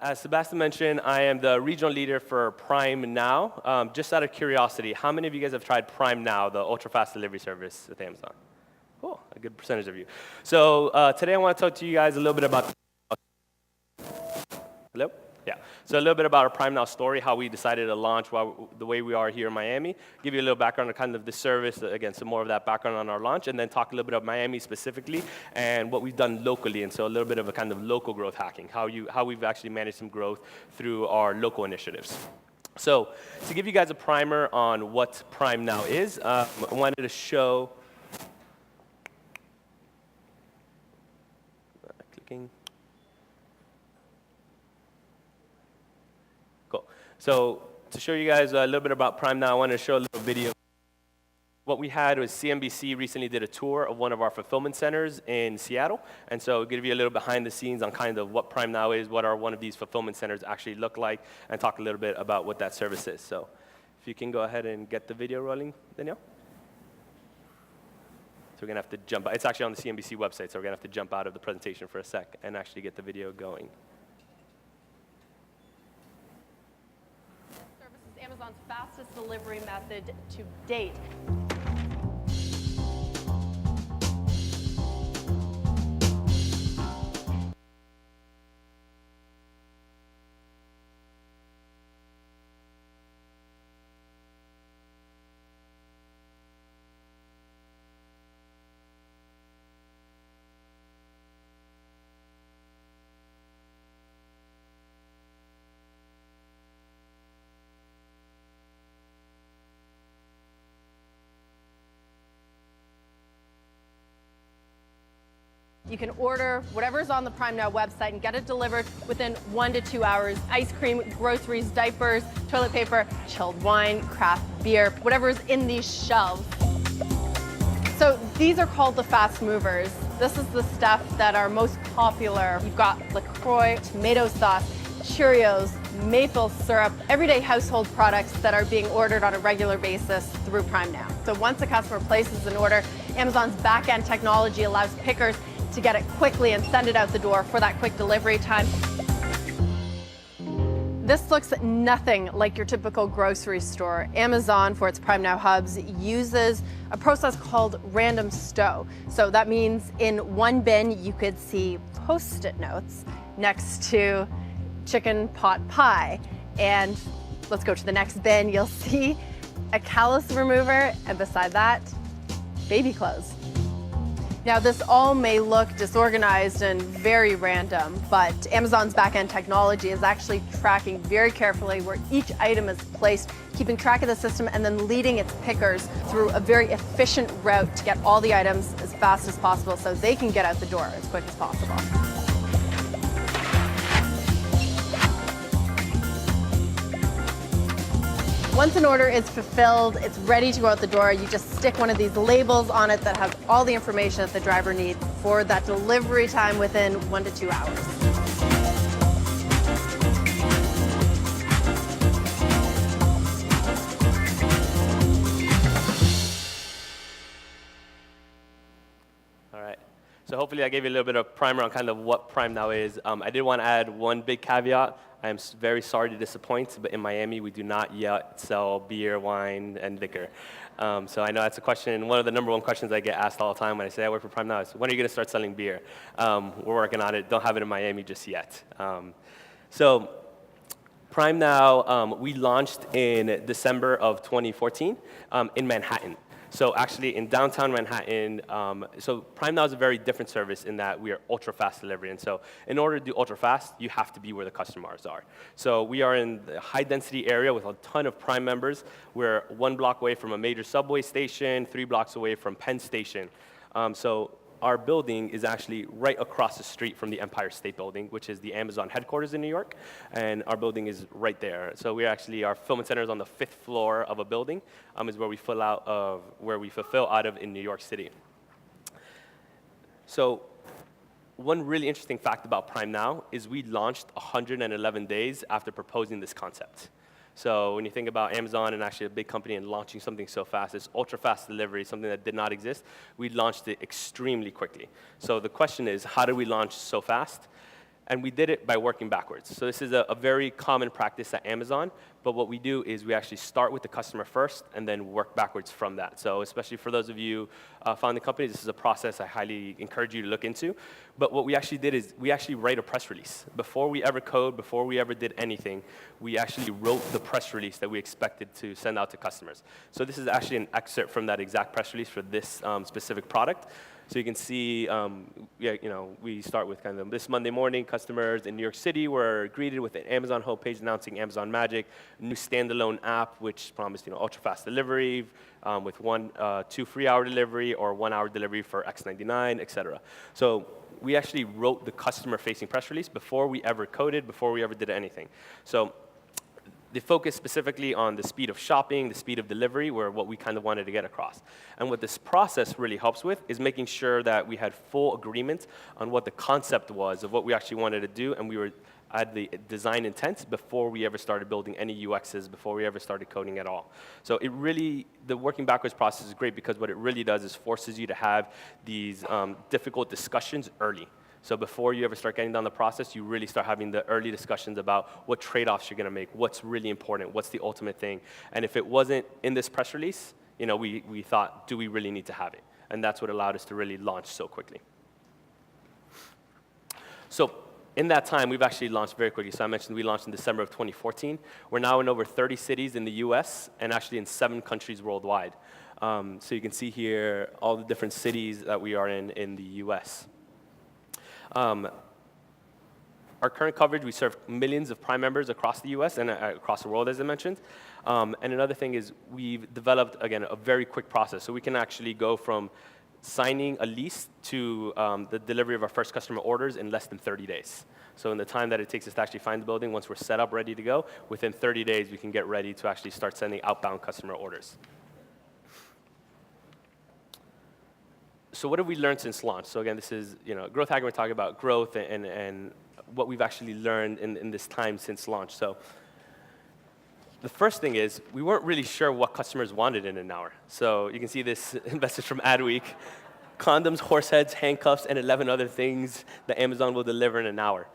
As Sebastian mentioned, I am the regional leader for Prime Now. Just out of curiosity, how many of you guys have tried Prime Now, the ultra-fast delivery service with Amazon? Cool, a good percentage of you. So today I want to talk to you guys a little bit about, hello? Yeah, so a little bit about our Prime Now story, how we decided to launch the way we are here in Miami, give you a little background on kind of the service, again, some more of that background on our launch, and then talk a little bit about Miami specifically and what we've done locally, and so a little bit of a kind of local growth hacking, how we've actually managed some growth through our local initiatives. So to give you guys a primer on what Prime Now is, I wanted to show, clicking. Cool. So to show you guys a little bit about Prime Now, I wanted to show a little video. What we had was CNBC recently did a tour of one of our fulfillment centers in Seattle. And so I'll give you a little behind the scenes on kind of what Prime Now is, what one of these fulfillment centers actually look like, and talk a little bit about what that service is. So if you can go ahead and get the video rolling, Danielle. So we're going to have to jump out. It's actually on the CNBC website, so we're going to have to jump out of the presentation for a sec and actually get the video going. Amazon's fastest delivery method to date. You can order whatever's on the Prime Now website and get it delivered within 1 to 2 hours. Ice cream, groceries, diapers, toilet paper, chilled wine, craft beer, whatever's in these shelves. So these are called the fast movers. This is the stuff that are most popular. You've got LaCroix, tomato sauce, Cheerios, maple syrup, everyday household products that are being ordered on a regular basis through Prime Now. So once a customer places an order, Amazon's back-end technology allows pickers to get it quickly and send it out the door for that quick delivery time. This looks nothing like your typical grocery store. Amazon, for its Prime Now hubs, uses a process called random stow. So that means in one bin you could see Post-it notes next to chicken pot pie. And let's go to the next bin, you'll see a callus remover, and beside that, baby clothes. Now, this all may look disorganized and very random, but Amazon's back-end technology is actually tracking very carefully where each item is placed, keeping track of the system, and then leading its pickers through a very efficient route to get all the items as fast as possible so they can get out the door as quick as possible. Once an order is fulfilled, it's ready to go out the door. You just stick one of these labels on it that have all the information that the driver needs for that delivery time within 1 to 2 hours. All right. So hopefully I gave you a little bit of primer on kind of what Prime Now is. I did want to add one big caveat. I am very sorry to disappoint, but in Miami, we do not yet sell beer, wine, and liquor. So I know that's a question, one of the number one questions I get asked all the time when I say I work for Prime Now is, when are you going to start selling beer? We're working on it. Don't have it in Miami just yet. So Prime Now, we launched in December of 2014 in Manhattan. So actually in downtown Manhattan, so Prime Now is a very different service in that we are ultra-fast delivery. And so in order to do ultra-fast, you have to be where the customers are. So we are in the high-density area with a ton of Prime members. We're 1 block away from a major subway station, 3 blocks away from Penn Station. So our building is actually right across the street from the Empire State Building, which is the Amazon headquarters in New York, and our building is right there. So we actually, our fulfillment center is on the 5th floor of a building, is where we fulfill out of in New York City. So one really interesting fact about Prime Now is we launched 111 days after proposing this concept. So when you think about Amazon and actually a big company and launching something so fast, it's ultra-fast delivery, something that did not exist. We launched it extremely quickly. So the question is, how did we launch so fast? And we did it by working backwards. So this is a very common practice at Amazon, but what we do is we actually start with the customer first and then work backwards from that. So especially for those of you founding companies, this is a process I highly encourage you to look into. But what we actually did is we actually write a press release. Before we ever code, before we ever did anything, we actually wrote the press release that we expected to send out to customers. So this is actually an excerpt from that exact press release for this specific product. So you can see, we start with kind of this Monday morning, customers in New York City were greeted with an Amazon homepage announcing Amazon Magic, a new standalone app which promised ultra-fast delivery with 2 free-hour delivery or 1-hour delivery for X99, etc. So we actually wrote the customer-facing press release before we ever coded, before we ever did anything. So they focus specifically on the speed of shopping, the speed of delivery, were what we kind of wanted to get across. And what this process really helps with is making sure that we had full agreement on what the concept was of what we actually wanted to do, and we had the design intent before we ever started building any UXs, before we ever started coding at all. So the working backwards process is great because what it really does is forces you to have these difficult discussions early. So before you ever start getting down the process, you really start having the early discussions about what trade-offs you're going to make, what's really important, what's the ultimate thing. And if it wasn't in this press release, we thought, do we really need to have it? And that's what allowed us to really launch so quickly. So in that time, we've actually launched very quickly. So I mentioned we launched in December of 2014. We're now in over 30 cities in the US and actually in 7 countries worldwide. So you can see here all the different cities that we are in the US. Our current coverage, we serve millions of Prime members across the US and across the world, as I mentioned. And another thing is we've developed, again, a very quick process. So we can actually go from signing a lease to the delivery of our first customer orders in less than 30 days. So in the time that it takes us to actually find the building, once we're set up, ready to go, within 30 days, we can get ready to actually start sending outbound customer orders. So what have we learned since launch? So again, this is, growth hacking, we're talking about growth and what we've actually learned in this time since launch. So the first thing is we weren't really sure what customers wanted in an hour. So you can see this message from Adweek: condoms, horse heads, handcuffs, and 11 other things that Amazon will deliver in an hour.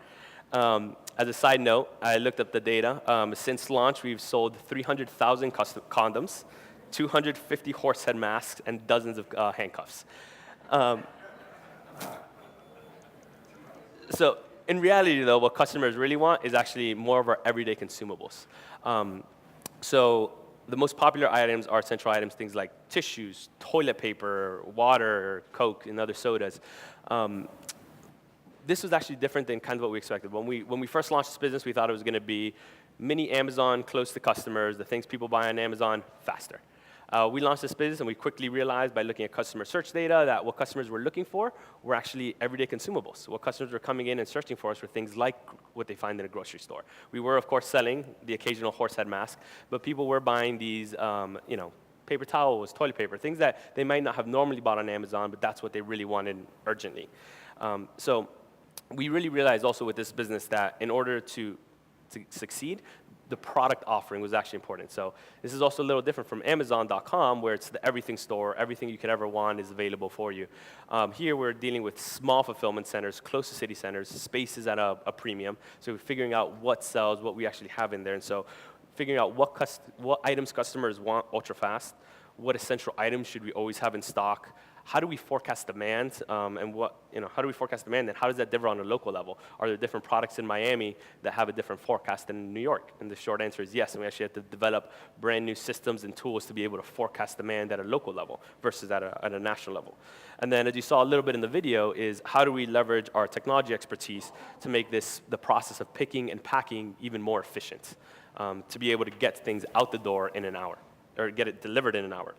As a side note, I looked up the data. Since launch, we've sold 300,000 condoms, 250 horse head masks, and dozens of handcuffs. So in reality, though, what customers really want is actually more of our everyday consumables. So the most popular items are essential items, things like tissues, toilet paper, water, Coke, and other sodas. This was actually different than kind of what we expected. When we first launched this business, we thought it was going to be mini Amazon, close to customers, the things people buy on Amazon faster. We launched this business, and we quickly realized by looking at customer search data that what customers were looking for were actually everyday consumables. What customers were coming in and searching for us were things like what they find in a grocery store. We were, of course, selling the occasional horse head mask, but people were buying these, paper towels, toilet paper, things that they might not have normally bought on Amazon, but that's what they really wanted urgently. So we really realized also with this business that in order to succeed, the product offering was actually important. So this is also a little different from Amazon.com, where it's the everything store. Everything you could ever want is available for you. Here we're dealing with small fulfillment centers, close to city centers, spaces at a premium. So we're figuring out what sells, what we actually have in there. And so figuring out what items customers want ultra fast, what essential items should we always have in stock, how do we forecast demand, and how do we forecast demand, and how does that differ on a local level? Are there different products in Miami that have a different forecast than in New York? And the short answer is yes, and we actually have to develop brand new systems and tools to be able to forecast demand at a local level versus at a national level. And then, as you saw a little bit in the video, is how do we leverage our technology expertise to make the process of picking and packing even more efficient, to be able to get things out the door in an hour, or get it delivered in an hour.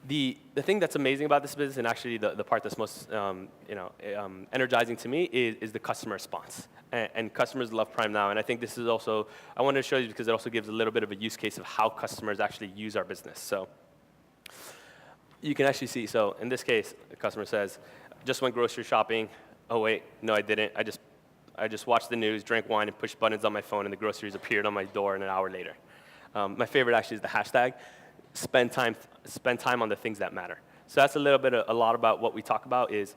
The thing that's amazing about this business, and actually the part that's most energizing to me, is the customer response. And customers love Prime Now. And I think this is also, I wanted to show you because it also gives a little bit of a use case of how customers actually use our business. So you can actually see, so in this case, the customer says, just went grocery shopping. Oh, wait, no, I didn't. I just watched the news, drank wine, and pushed buttons on my phone, and the groceries appeared on my door an hour later. My favorite actually is the hashtag. Spend time on the things that matter. So that's a lot about what we talk about is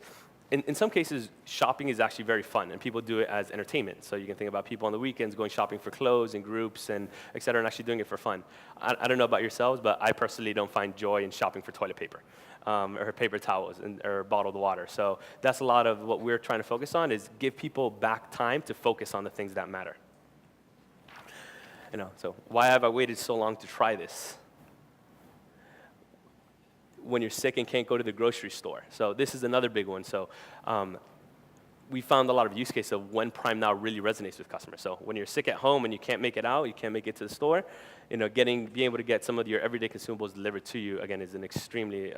in some cases, shopping is actually very fun, and people do it as entertainment. So you can think about people on the weekends going shopping for clothes and groups and et cetera, and actually doing it for fun. I don't know about yourselves, but I personally don't find joy in shopping for toilet paper or paper towels or bottled water. So that's a lot of what we're trying to focus on, is give people back time to focus on the things that matter. So why have I waited so long to try this? When you're sick and can't go to the grocery store. So this is another big one. So we found a lot of use cases of when Prime Now really resonates with customers. So when you're sick at home and you can't make it out, you can't make it to the store, being able to get some of your everyday consumables delivered to you, again, is an extremely,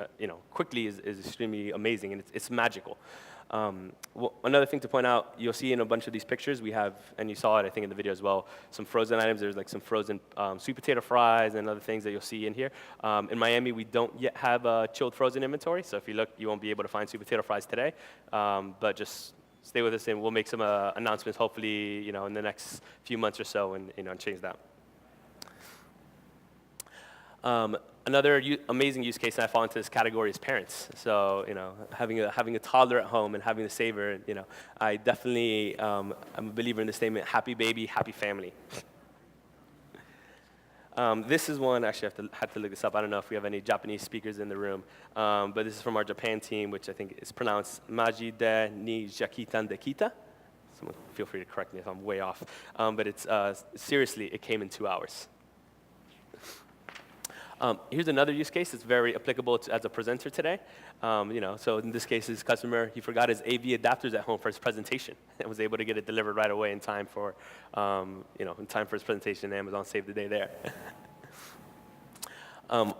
quickly is extremely amazing, and it's magical. Another thing to point out, you'll see in a bunch of these pictures, we have, and you saw it, I think, in the video as well, some frozen items. There's like some frozen sweet potato fries and other things that you'll see in here. In Miami, we don't yet have a chilled frozen inventory, so if you look, you won't be able to find sweet potato fries today, but just stay with us, and we'll make some announcements, hopefully, in the next few months or so, and change that. Another amazing use case that I fall into this category is parents. So, having a toddler at home and having to save her, I definitely, I'm a believer in the statement, happy baby, happy family. This is one, actually I had to look this up. I don't know if we have any Japanese speakers in the room, but this is from our Japan team, which I think is pronounced Maji de ni Jakitan de Kita. Someone feel free to correct me if I'm way off. But it's, seriously, it came in 2 hours. Here's another use case that's very applicable as a presenter today. So in this case, this customer, he forgot his AV adapters at home for his presentation and was able to get it delivered right away in time for, in time for his presentation. Amazon saved the day there.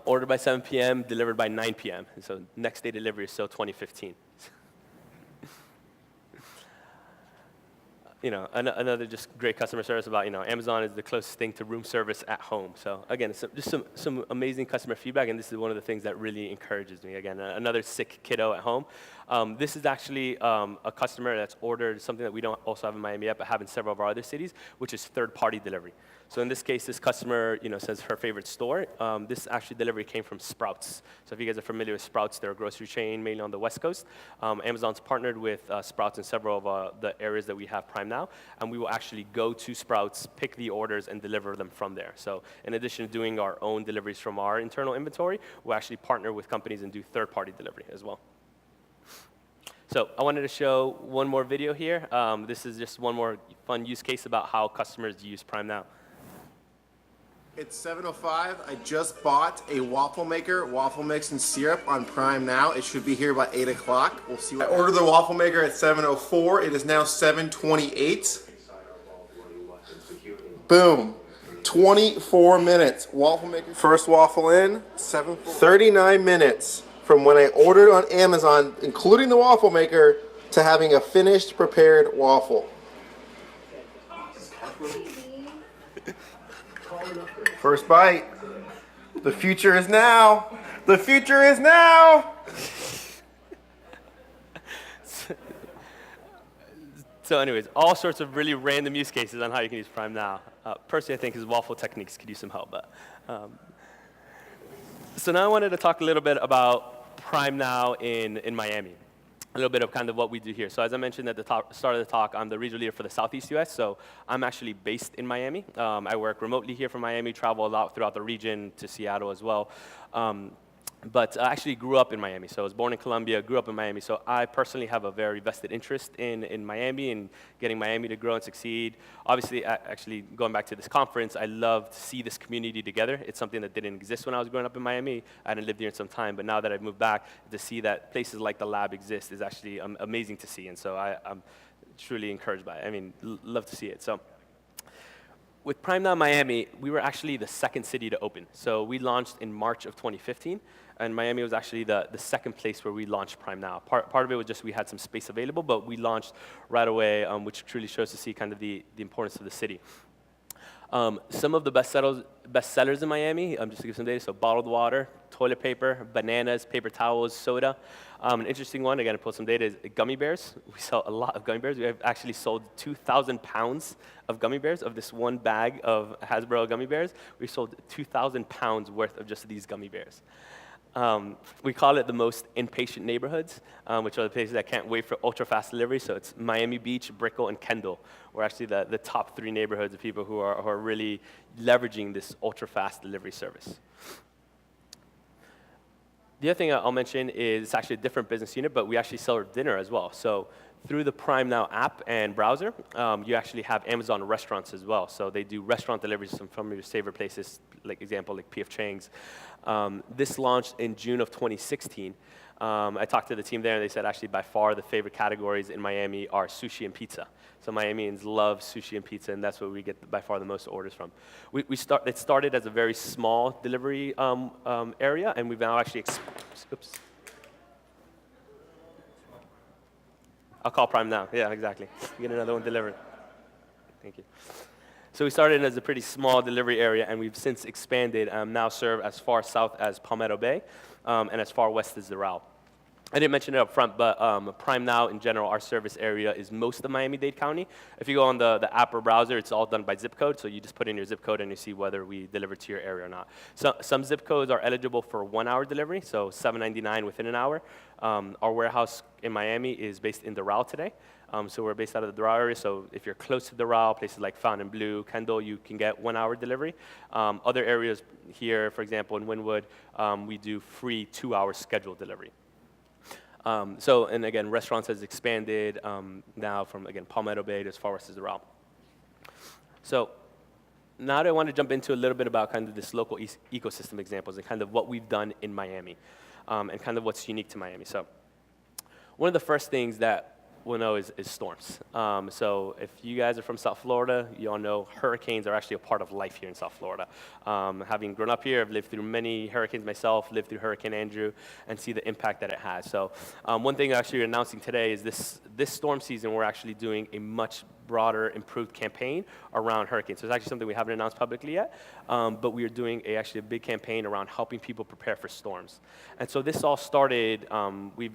Ordered by 7 p.m., delivered by 9 p.m. So next day delivery is still 2015. Another just great customer service about, Amazon is the closest thing to room service at home. So again, it's just some amazing customer feedback, and this is one of the things that really encourages me. Again, another sick kiddo at home. This is actually a customer that's ordered something that we don't also have in Miami yet, but have in several of our other cities, which is third-party delivery. So in this case, this customer, says her favorite store. This actually delivery came from Sprouts. So if you guys are familiar with Sprouts, they're a grocery chain mainly on the West Coast. Amazon's partnered with Sprouts in several of the areas that we have Prime Now, and we will actually go to Sprouts, pick the orders, and deliver them from there. So in addition to doing our own deliveries from our internal inventory, we'll actually partner with companies and do third-party delivery as well. So I wanted to show one more video here. This is just one more fun use case about how customers use Prime Now. It's 7:05. I just bought a waffle maker, waffle mix and syrup on Prime Now. It should be here by 8 o'clock. We'll see. I ordered the waffle maker at 7:04. It is now 7:28. Boom. 24 minutes. Waffle maker. First waffle in. 39 minutes from when I ordered on Amazon, including the waffle maker, to having a finished, prepared waffle. First bite. The future is now. The future is now. So anyways, all sorts of really random use cases on how you can use Prime Now. Personally, I think his waffle techniques could use some help. But so now I wanted to talk a little bit about Prime Now in Miami. A little bit of kind of what we do here. So as I mentioned at the start of the talk, I'm the regional leader for the Southeast US, so I'm actually based in Miami. I work remotely here from Miami, travel a lot throughout the region to Seattle as well. But I actually grew up in Miami. So I was born in Colombia, grew up in Miami. So I personally have a very vested interest in Miami and getting Miami to grow and succeed. Obviously, actually going back to this conference, I love to see this community together. It's something that didn't exist when I was growing up in Miami. I hadn't lived here in some time, but now that I've moved back, to see that places like the lab exist is actually amazing to see. And so I'm truly encouraged by it. I mean, love to see it. So with Prime Now Miami, we were actually the second city to open. So we launched in March of 2015. And Miami was actually the second place where we launched Prime Now. Part of it was just we had some space available, but we launched right away, which truly shows to see kind of the importance of the city. Some of the best sellers in Miami, just to give some data, so bottled water, toilet paper, bananas, paper towels, soda. An interesting one, again, to pull some data, is gummy bears. We sell a lot of gummy bears. We have actually sold 2,000 pounds of gummy bears. Of this one bag of Hasbro gummy bears, we sold 2,000 pounds worth of just these gummy bears. We call it the most impatient neighborhoods, which are the places that can't wait for ultra-fast delivery. So it's Miami Beach, Brickell, and Kendall. We're actually the top 3 neighborhoods of people who are really leveraging this ultra-fast delivery service. The other thing I'll mention is it's actually a different business unit, but we actually sell our dinner as well. So through the Prime Now app and browser, you actually have Amazon restaurants as well. So they do restaurant deliveries from your favorite places, like example, like P.F. Chang's. This launched in June of 2016. I talked to the team there, and they said actually by far the favorite categories in Miami are sushi and pizza. So Miamians love sushi and pizza, and that's what we get by far the most orders from. It started as a very small delivery area, and we've now actually oops. I'll call Prime now. Yeah, exactly. Get another one delivered. Thank you. So we started as a pretty small delivery area, and we've since expanded and now serve as far south as Palmetto Bay and as far west as Doral. I didn't mention it up front, but Prime Now in general, our service area is most of Miami-Dade County. If you go on the app or browser, it's all done by zip code, so you just put in your zip code and you see whether we deliver to your area or not. So, some zip codes are eligible for 1-hour delivery, so $7.99 within an hour. Our warehouse in Miami is based in Doral today. So we're based out of the Doral area, so if you're close to Doral, places like Fontainebleau, Kendall, you can get 1-hour delivery. Other areas here, for example, in Wynwood, we do free 2-hour scheduled delivery. And again, restaurants has expanded now from, again, Palmetto Bay to as far west as Doral. So now I want to jump into a little bit about kind of this local ecosystem examples and kind of what we've done in Miami and kind of what's unique to Miami. So one of the first things that we'll know is storms. So if you guys are from South Florida, you all know hurricanes are actually a part of life here in South Florida. Having grown up here, I've lived through many hurricanes myself, lived through Hurricane Andrew, and see the impact that it has. So one thing actually we're announcing today is this storm season, we're actually doing a much broader, improved campaign around hurricanes. So it's actually something we haven't announced publicly yet, but we are doing actually a big campaign around helping people prepare for storms. And so this all started,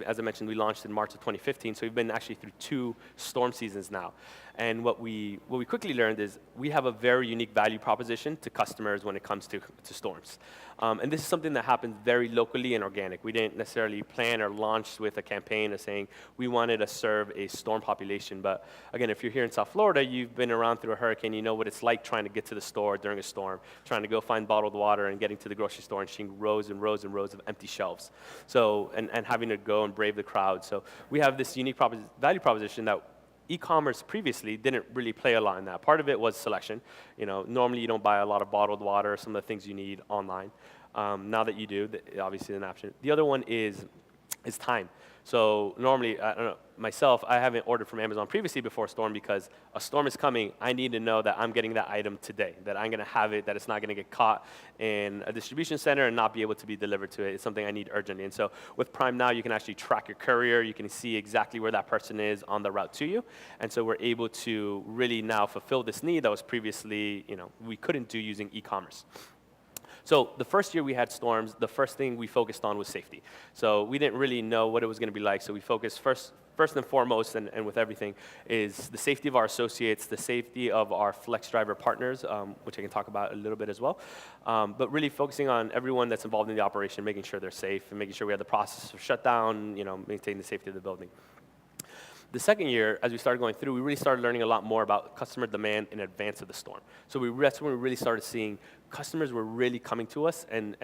as I mentioned, we launched in March of 2015, so we've been actually through 2 storm seasons now. And what we quickly learned is we have a very unique value proposition to customers when it comes to storms. And this is something that happens very locally and organic. We didn't necessarily plan or launch with a campaign of saying we wanted to serve a storm population. But again, if you're here in South Florida, you've been around through a hurricane, you know what it's like trying to get to the store during a storm, trying to go find bottled water and getting to the grocery store and seeing rows and rows and rows of empty shelves. So, and having to go and brave the crowd. So we have this unique value proposition that e-commerce previously didn't really play a lot in that. Part of it was selection. You know, normally you don't buy a lot of bottled water, some of the things you need online. Now that you do, obviously an option. The other one is time. So normally, I don't know, myself, I haven't ordered from Amazon previously before a storm because a storm is coming. I need to know that I'm getting that item today, that I'm going to have it, that it's not going to get caught in a distribution center and not be able to be delivered to it. It's something I need urgently. And so with Prime Now, you can actually track your courier. You can see exactly where that person is on the route to you. And so we're able to really now fulfill this need that was previously, we couldn't do using e-commerce. So the first year we had storms, the first thing we focused on was safety. So we didn't really know what it was going to be like, so we focused first and foremost, and with everything, is the safety of our associates, the safety of our flex driver partners, which I can talk about a little bit as well, but really focusing on everyone that's involved in the operation, making sure they're safe, and making sure we have the process of shutdown, maintaining the safety of the building. The second year, as we started going through, we really started learning a lot more about customer demand in advance of the storm. So that's when we really started seeing customers were really coming to us and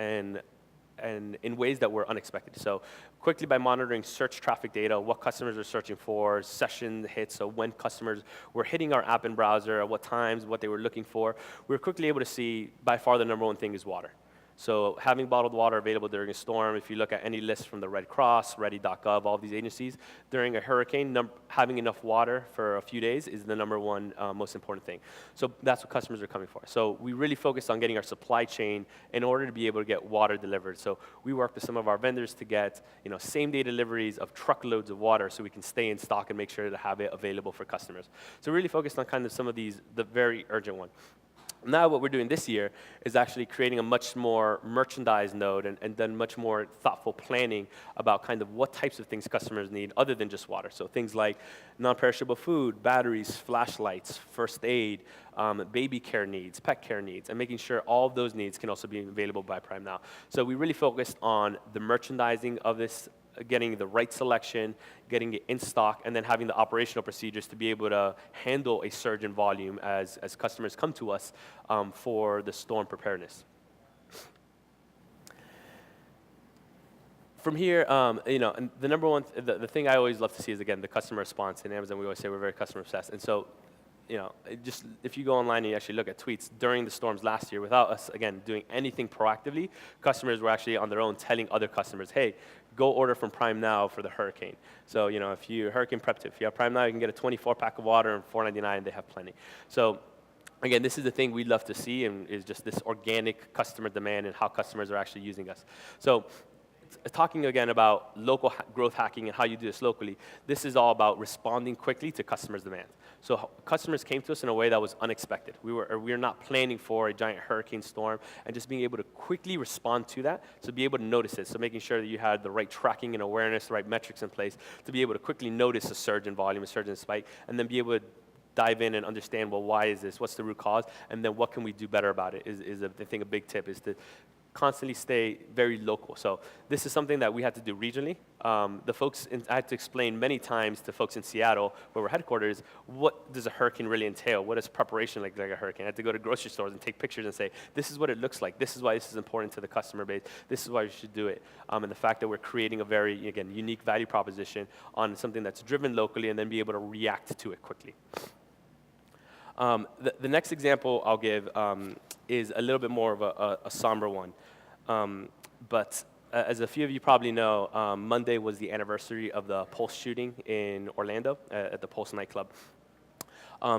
in ways that were unexpected. So quickly by monitoring search traffic data, what customers are searching for, session hits, so when customers were hitting our app and browser, at what times, what they were looking for, we were quickly able to see by far the number one thing is water. So having bottled water available during a storm, if you look at any list from the Red Cross, Ready.gov, all these agencies, during a hurricane, having enough water for a few days is the number one most important thing. So that's what customers are coming for. So we really focused on getting our supply chain in order to be able to get water delivered. So we worked with some of our vendors to get same-day deliveries of truckloads of water so we can stay in stock and make sure to have it available for customers. So we really focused on kind of some of these, the very urgent one. Now what we're doing this year is actually creating a much more merchandise node and then much more thoughtful planning about kind of what types of things customers need other than just water. So things like non-perishable food, batteries, flashlights, first aid, baby care needs, pet care needs, and making sure all of those needs can also be available by Prime Now. So we really focused on the merchandising of this, getting the right selection, getting it in stock, and then having the operational procedures to be able to handle a surge in volume as customers come to us for the storm preparedness. From here, and the number one, the thing I always love to see is, again, the customer response. In Amazon, we always say we're very customer obsessed. And so, just if you go online and you actually look at tweets during the storms last year, without us, again, doing anything proactively, customers were actually on their own telling other customers, hey, go order from Prime Now for the hurricane. So, if you're hurricane prepped, if you have Prime Now, you can get a 24-pack of water and $4.99, and they have plenty. So, again, this is the thing we'd love to see, and is just this organic customer demand and how customers are actually using us. So, talking again about local growth hacking and how you do this locally, this is all about responding quickly to customers' demand. So customers came to us in a way that was unexpected. We were not planning for a giant hurricane storm, and just being able to quickly respond to that, so be able to notice it. So making sure that you had the right tracking and awareness, the right metrics in place to be able to quickly notice a surge in volume, a surge in spike, and then be able to dive in and understand, well, why is this? What's the root cause? And then what can we do better about it I think a big tip is to constantly stay very local. So this is something that we had to do regionally. I had to explain many times to folks in Seattle, where we're headquarters, what does a hurricane really entail? What is preparation like a hurricane? I had to go to grocery stores and take pictures and say, this is what it looks like. This is why this is important to the customer base. This is why you should do it. And the fact that we're creating a very, again, unique value proposition on something that's driven locally, and then be able to react to it quickly. The next example I'll give is a little bit more of a somber one. But as a few of you probably know, Monday was the anniversary of the Pulse shooting in Orlando at the Pulse nightclub.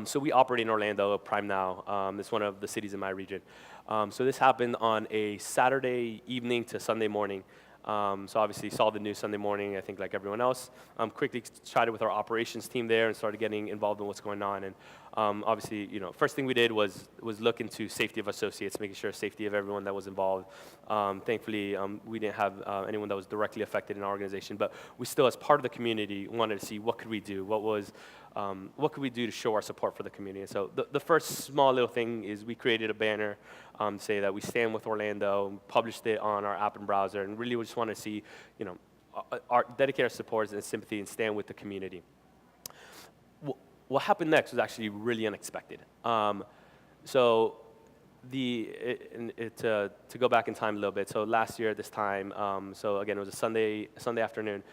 So we operate in Orlando, Prime Now. It's one of the cities in my region. So this happened on a Saturday evening to Sunday morning. So obviously saw the news Sunday morning, I think like everyone else. Quickly chatted with our operations team there and started getting involved in what's going on. And obviously, first thing we did was look into safety of associates, making sure safety of everyone that was involved. Thankfully, we didn't have anyone that was directly affected in our organization, but we still, as part of the community, wanted to see what could we do, what could we do to show our support for the community. And so the first small little thing is we created a banner to say that we stand with Orlando, published it on our app and browser, and really we just want to see, dedicate our support and sympathy and stand with the community. What happened next was actually really unexpected. To go back in time a little bit, so last year at this time, so again, it was a Sunday afternoon,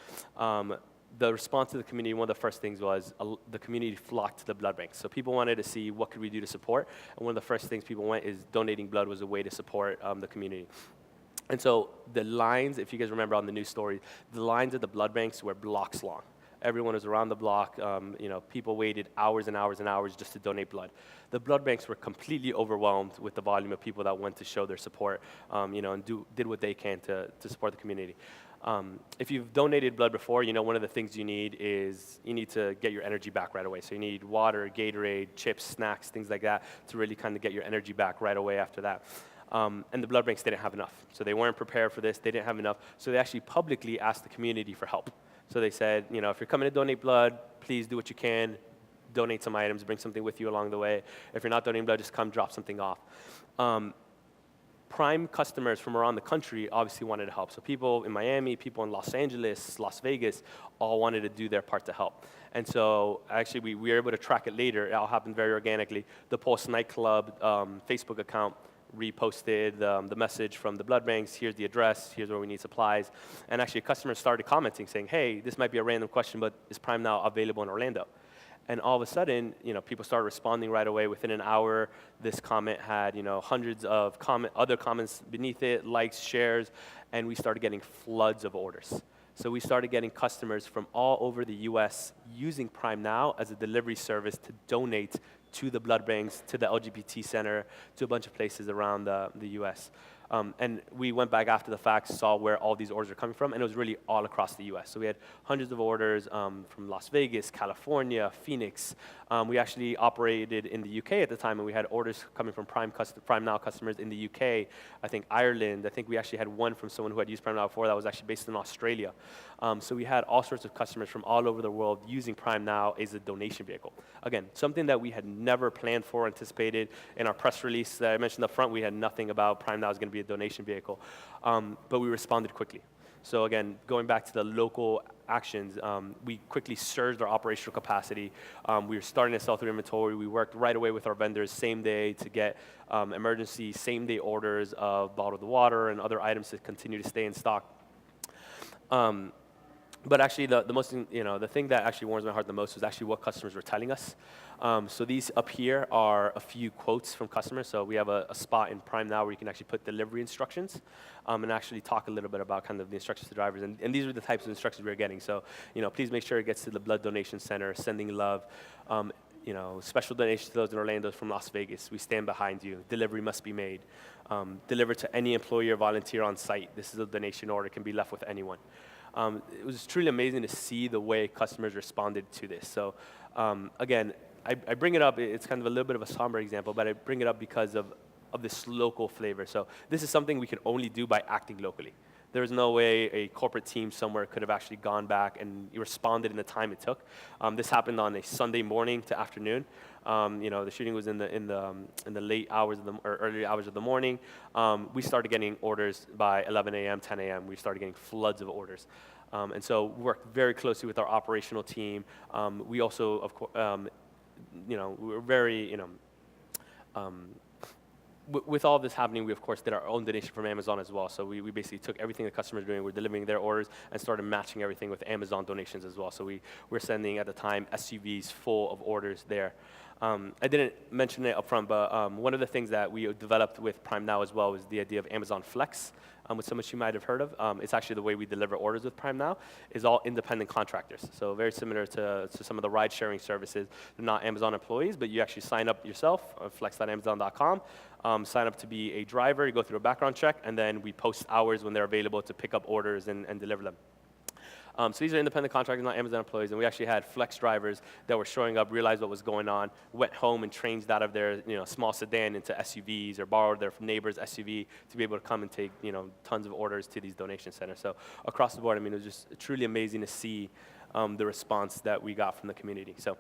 the response to the community, one of the first things was the community flocked to the blood bank. So people wanted to see what could we do to support, and one of the first things people went is donating blood was a way to support the community. And so the lines, if you guys remember on the news story, the lines at the blood banks were blocks long. Everyone was around the block. People waited hours and hours and hours just to donate blood. The blood banks were completely overwhelmed with the volume of people that went to show their support, and did what they can to support the community. If you've donated blood before, one of the things you need to get your energy back right away. So you need water, Gatorade, chips, snacks, things like that to really kind of get your energy back right away after that. And the blood banks didn't have enough. So they weren't prepared for this. They didn't have enough. So they actually publicly asked the community for help. So they said, if you're coming to donate blood, please do what you can. Donate some items, bring something with you along the way. If you're not donating blood, just come drop something off. Prime customers from around the country obviously wanted to help. So people in Miami, people in Los Angeles, Las Vegas, all wanted to do their part to help. And so actually we were able to track it later. It all happened very organically. The Pulse nightclub Facebook account reposted the message from the blood banks. Here's the address. Here's where we need supplies. And actually customers started commenting saying, hey, this might be a random question, but is Prime Now available in Orlando? And all of a sudden, people started responding right away. Within an hour, this comment had, hundreds of other comments beneath it, likes, shares, and we started getting floods of orders. So we started getting customers from all over the U.S. using Prime Now as a delivery service to donate to the blood banks, to the LGBT center, to a bunch of places around the U.S. And we went back after the fact, saw where all these orders are coming from, and it was really all across the US. So we had hundreds of orders from Las Vegas, California, Phoenix. We actually operated in the UK at the time, and we had orders coming from Prime Now customers in the UK, I think Ireland. I think we actually had one from someone who had used Prime Now before that was actually based in Australia. So we had all sorts of customers from all over the world using Prime Now as a donation vehicle. Again, something that we had never planned for, anticipated. In our press release that I mentioned up front, we had nothing about Prime Now is going to be a donation vehicle, but we responded quickly. So again, going back to the local actions, we quickly surged our operational capacity. We were starting to sell through inventory. We worked right away with our vendors same day to get emergency same-day orders of bottled water and other items to continue to stay in stock. But actually, the thing that actually warms my heart the most was actually what customers were telling us. So these up here are a few quotes from customers. So we have a spot in Prime Now where you can actually put delivery instructions and actually talk a little bit about kind of the instructions to drivers. And these are the types of instructions we're getting. So, please make sure it gets to the blood donation center, sending love. Special donations to those in Orlando from Las Vegas. We stand behind you. Delivery must be made. Deliver to any employee or volunteer on site. This is a donation order. It can be left with anyone. It was truly amazing to see the way customers responded to this. So again, I bring it up, it's kind of a little bit of a somber example, but I bring it up because of this local flavor. So this is something we can only do by acting locally. There's no way a corporate team somewhere could have actually gone back and responded in the time it took. This happened on a Sunday morning to afternoon. The shooting was in the late hours or early hours of the morning. We started getting orders by 11 a.m., 10 a.m. We started getting floods of orders. And so we worked very closely with our operational team. We also, of course, we were very, with all this happening, we of course did our own donation from Amazon as well. So we basically took everything the customers were doing, we're delivering their orders, and started matching everything with Amazon donations as well. So we're sending at the time SUVs full of orders there. I didn't mention it up front, but one of the things that we developed with Prime Now as well was the idea of Amazon Flex, which some of you might have heard of. It's actually the way we deliver orders with Prime Now, is all independent contractors. So very similar to some of the ride-sharing services. They're not Amazon employees, but you actually sign up yourself on flex.amazon.com, sign up to be a driver, you go through a background check, and then we post hours when they're available to pick up orders and deliver them. So these are independent contractors, not Amazon employees, and we actually had flex drivers that were showing up, realized what was going on, went home and changed out of their small sedan into SUVs or borrowed their neighbor's SUV to be able to come and take tons of orders to these donation centers. So across the board, it was just truly amazing to see the response that we got from the community. So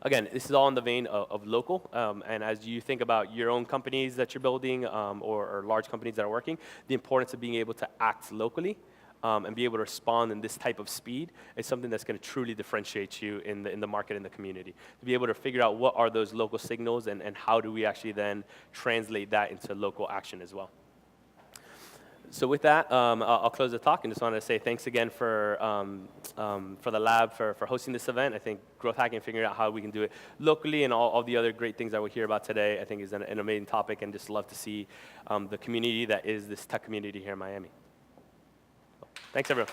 again, this is all in the vein of local, and as you think about your own companies that you're building or large companies that are working, the importance of being able to act locally and be able to respond in this type of speed is something that's going to truly differentiate you in the market and the community. To be able to figure out what are those local signals and how do we actually then translate that into local action as well. So with that, I'll close the talk and just wanted to say thanks again for the lab for hosting this event. I think growth hacking and figuring out how we can do it locally and all the other great things that we'll hear about today, I think is an amazing topic, and just love to see the community that is this tech community here in Miami. Thanks, everyone.